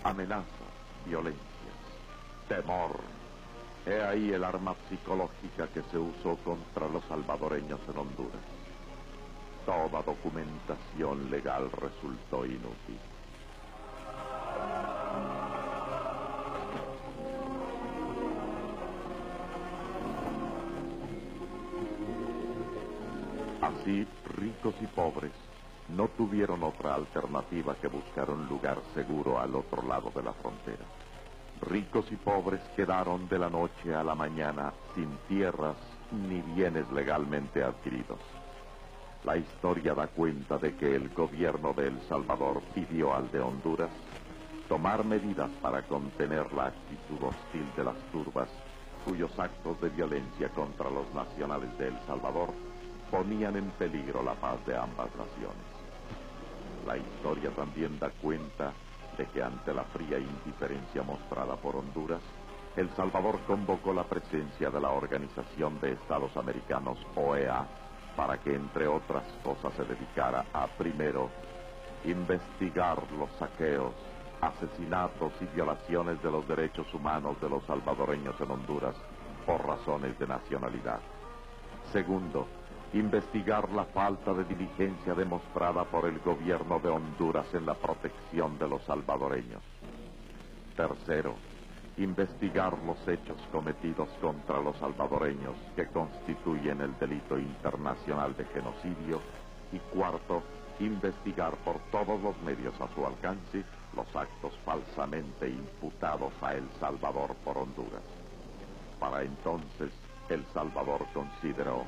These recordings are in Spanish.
Amenazas, violencias, temor. He ahí el arma psicológica que se usó contra los salvadoreños en Honduras. Toda documentación legal resultó inútil. Así, ricos y pobres no tuvieron otra alternativa que buscar un lugar seguro al otro lado de la frontera. Ricos y pobres quedaron de la noche a la mañana sin tierras ni bienes legalmente adquiridos. La historia da cuenta de que el gobierno de El Salvador pidió al de Honduras tomar medidas para contener la actitud hostil de las turbas, cuyos actos de violencia contra los nacionales de El Salvador ponían en peligro la paz de ambas naciones. La historia también da cuenta de que ante la fría indiferencia mostrada por Honduras, El Salvador convocó la presencia de la Organización de Estados Americanos, OEA, para que, entre otras cosas, se dedicara a, primero, investigar los saqueos, asesinatos y violaciones de los derechos humanos de los salvadoreños en Honduras por razones de nacionalidad. Segundo, investigar la falta de diligencia demostrada por el gobierno de Honduras en la protección de los salvadoreños. Tercero, investigar los hechos cometidos contra los salvadoreños que constituyen el delito internacional de genocidio. Y cuarto, investigar por todos los medios a su alcance los actos falsamente imputados a El Salvador por Honduras. Para entonces, El Salvador consideró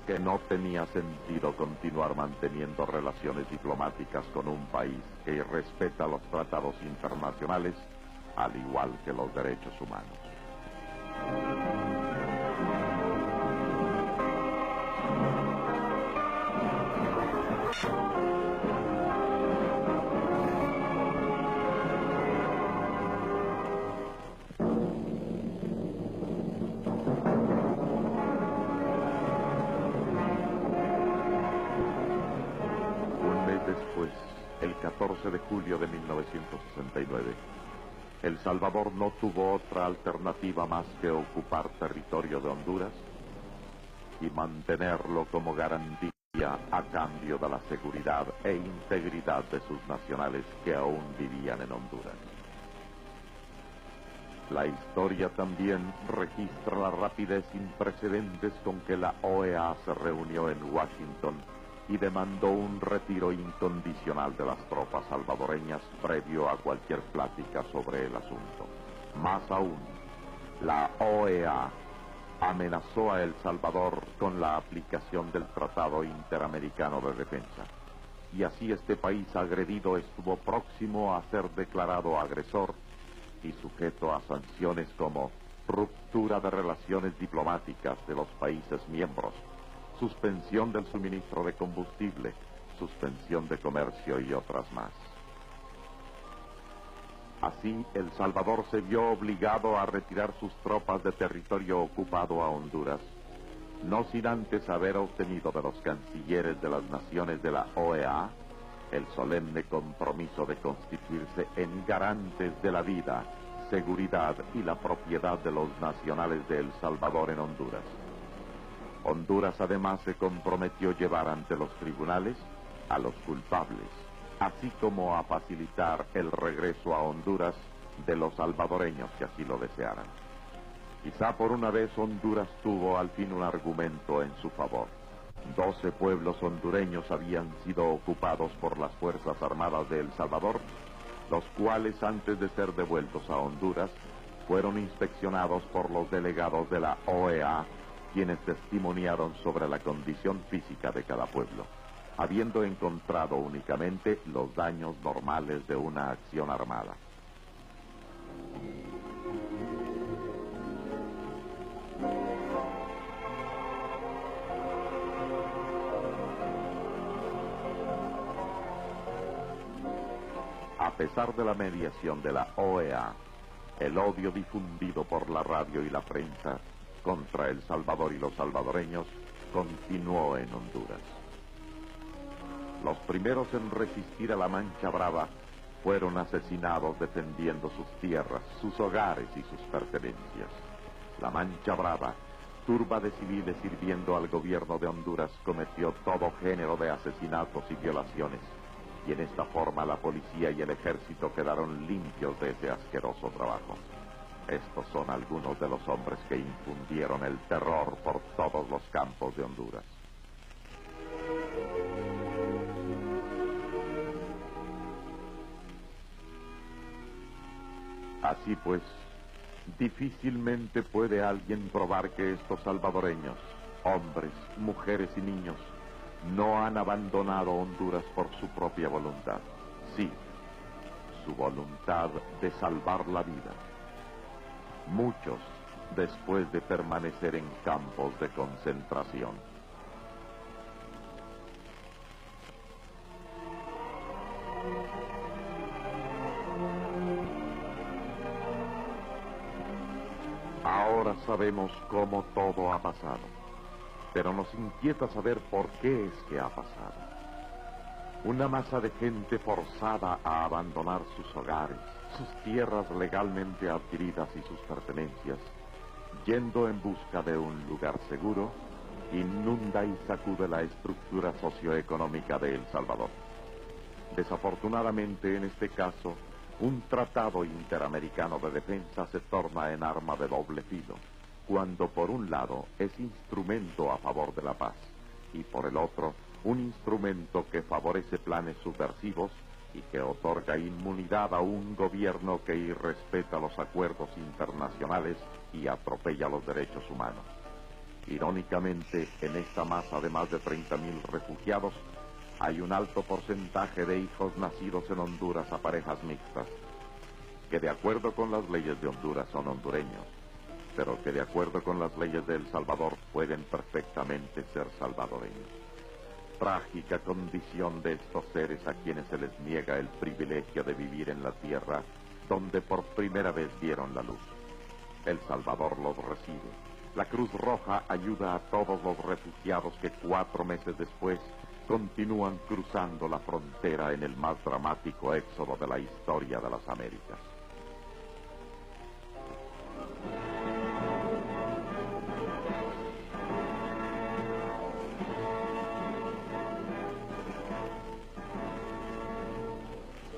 que no tenía sentido continuar manteniendo relaciones diplomáticas con un país que respeta los tratados internacionales, al igual que los derechos humanos. Después, el 14 de julio de 1969, El Salvador no tuvo otra alternativa más que ocupar territorio de Honduras y mantenerlo como garantía a cambio de la seguridad e integridad de sus nacionales que aún vivían en Honduras. La historia también registra la rapidez sin precedentes con que la OEA se reunió en Washington y demandó un retiro incondicional de las tropas salvadoreñas previo a cualquier plática sobre el asunto. Más aún, la OEA amenazó a El Salvador con la aplicación del Tratado Interamericano de Defensa. Y así este país agredido estuvo próximo a ser declarado agresor y sujeto a sanciones como ruptura de relaciones diplomáticas de los países miembros, suspensión del suministro de combustible, suspensión de comercio y otras más. Así, El Salvador se vio obligado a retirar sus tropas de territorio ocupado a Honduras, no sin antes haber obtenido de los cancilleres de las naciones de la OEA el solemne compromiso de constituirse en garantes de la vida, seguridad y la propiedad de los nacionales de El Salvador en Honduras. Honduras además se comprometió llevar ante los tribunales a los culpables, así como a facilitar el regreso a Honduras de los salvadoreños que así lo desearan. Quizá por una vez Honduras tuvo al fin un argumento en su favor. 12 pueblos hondureños habían sido ocupados por las Fuerzas Armadas de El Salvador, los cuales antes de ser devueltos a Honduras fueron inspeccionados por los delegados de la OEA, quienes testimoniaron sobre la condición física de cada pueblo, habiendo encontrado únicamente los daños normales de una acción armada. A pesar de la mediación de la OEA, el odio difundido por la radio y la prensa contra El Salvador y los salvadoreños continuó en Honduras. Los primeros en resistir a la Mancha Brava fueron asesinados defendiendo sus tierras, sus hogares y sus pertenencias. La Mancha Brava, turba de civiles sirviendo al gobierno de Honduras, cometió todo género de asesinatos y violaciones, y en esta forma la policía y el ejército quedaron limpios de ese asqueroso trabajo. Estos son algunos de los hombres que infundieron el terror por todos los campos de Honduras. Así pues, difícilmente puede alguien probar que estos salvadoreños, hombres, mujeres y niños, no han abandonado Honduras por su propia voluntad. Sí, su voluntad de salvar la vida. Muchos después de permanecer en campos de concentración. Ahora sabemos cómo todo ha pasado, pero nos inquieta saber por qué es que ha pasado. Una masa de gente forzada a abandonar sus hogares, sus tierras legalmente adquiridas y sus pertenencias, yendo en busca de un lugar seguro, inunda y sacude la estructura socioeconómica de El Salvador. Desafortunadamente, en este caso, un tratado interamericano de defensa se torna en arma de doble filo, cuando por un lado es instrumento a favor de la paz, y por el otro, un instrumento que favorece planes subversivos y que otorga inmunidad a un gobierno que irrespeta los acuerdos internacionales y atropella los derechos humanos. Irónicamente, en esta masa de más de 30,000 refugiados, hay un alto porcentaje de hijos nacidos en Honduras a parejas mixtas, que de acuerdo con las leyes de Honduras son hondureños, pero que de acuerdo con las leyes de El Salvador pueden perfectamente ser salvadoreños. Trágica condición de estos seres a quienes se les niega el privilegio de vivir en la tierra donde por primera vez vieron la luz. El Salvador los recibe. La Cruz Roja ayuda a todos los refugiados que 4 meses después continúan cruzando la frontera en el más dramático éxodo de la historia de las Américas.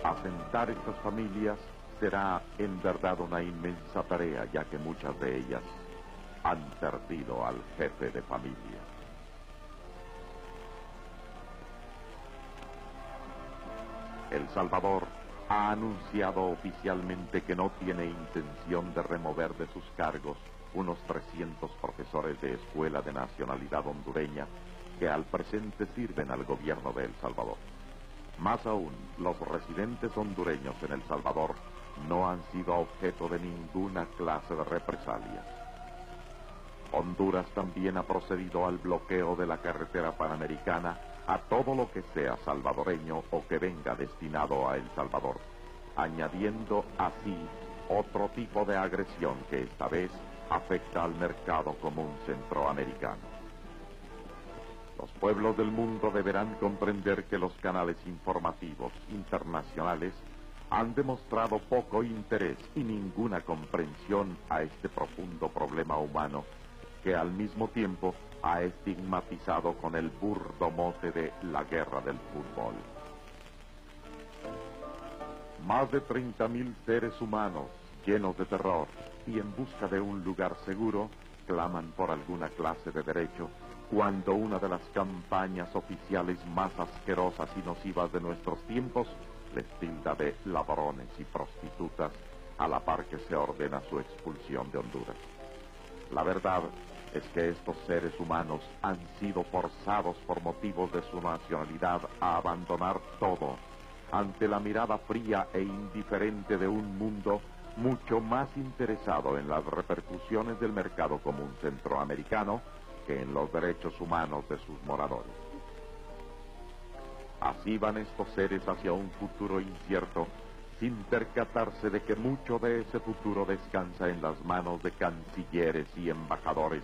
Asentar estas familias será en verdad una inmensa tarea, ya que muchas de ellas han perdido al jefe de familia. El Salvador ha anunciado oficialmente que no tiene intención de remover de sus cargos unos 300 profesores de escuela de nacionalidad hondureña que al presente sirven al gobierno de El Salvador. Más aún, los residentes hondureños en El Salvador no han sido objeto de ninguna clase de represalia. Honduras también ha procedido al bloqueo de la carretera panamericana a todo lo que sea salvadoreño o que venga destinado a El Salvador, añadiendo así otro tipo de agresión que esta vez afecta al mercado común centroamericano. Los pueblos del mundo deberán comprender que los canales informativos internacionales han demostrado poco interés y ninguna comprensión a este profundo problema humano que al mismo tiempo ha estigmatizado con el burdo mote de la guerra del fútbol. Más de 30,000 seres humanos llenos de terror y en busca de un lugar seguro claman por alguna clase de derecho cuando una de las campañas oficiales más asquerosas y nocivas de nuestros tiempos les tilda de ladrones y prostitutas a la par que se ordena su expulsión de Honduras. La verdad es que estos seres humanos han sido forzados por motivos de su nacionalidad a abandonar todo ante la mirada fría e indiferente de un mundo mucho más interesado en las repercusiones del mercado común centroamericano que en los derechos humanos de sus moradores. Así van estos seres hacia un futuro incierto, sin percatarse de que mucho de ese futuro descansa en las manos de cancilleres y embajadores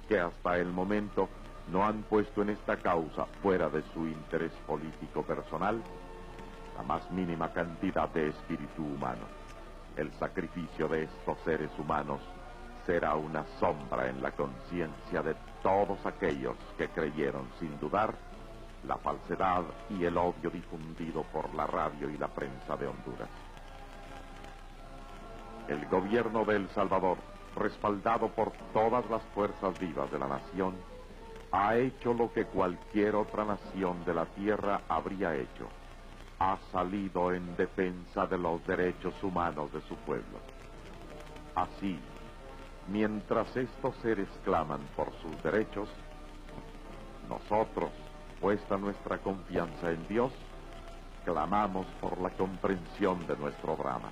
que hasta el momento no han puesto en esta causa, fuera de su interés político personal, la más mínima cantidad de espíritu humano. El sacrificio de estos seres humanos será una sombra en la conciencia de todos aquellos que creyeron sin dudar la falsedad y el odio difundido por la radio y la prensa de Honduras. El gobierno de El Salvador, respaldado por todas las fuerzas vivas de la nación, ha hecho lo que cualquier otra nación de la tierra habría hecho. Ha salido en defensa de los derechos humanos de su pueblo. Así, mientras estos seres claman por sus derechos, nosotros, puesta nuestra confianza en Dios, clamamos por la comprensión de nuestro drama.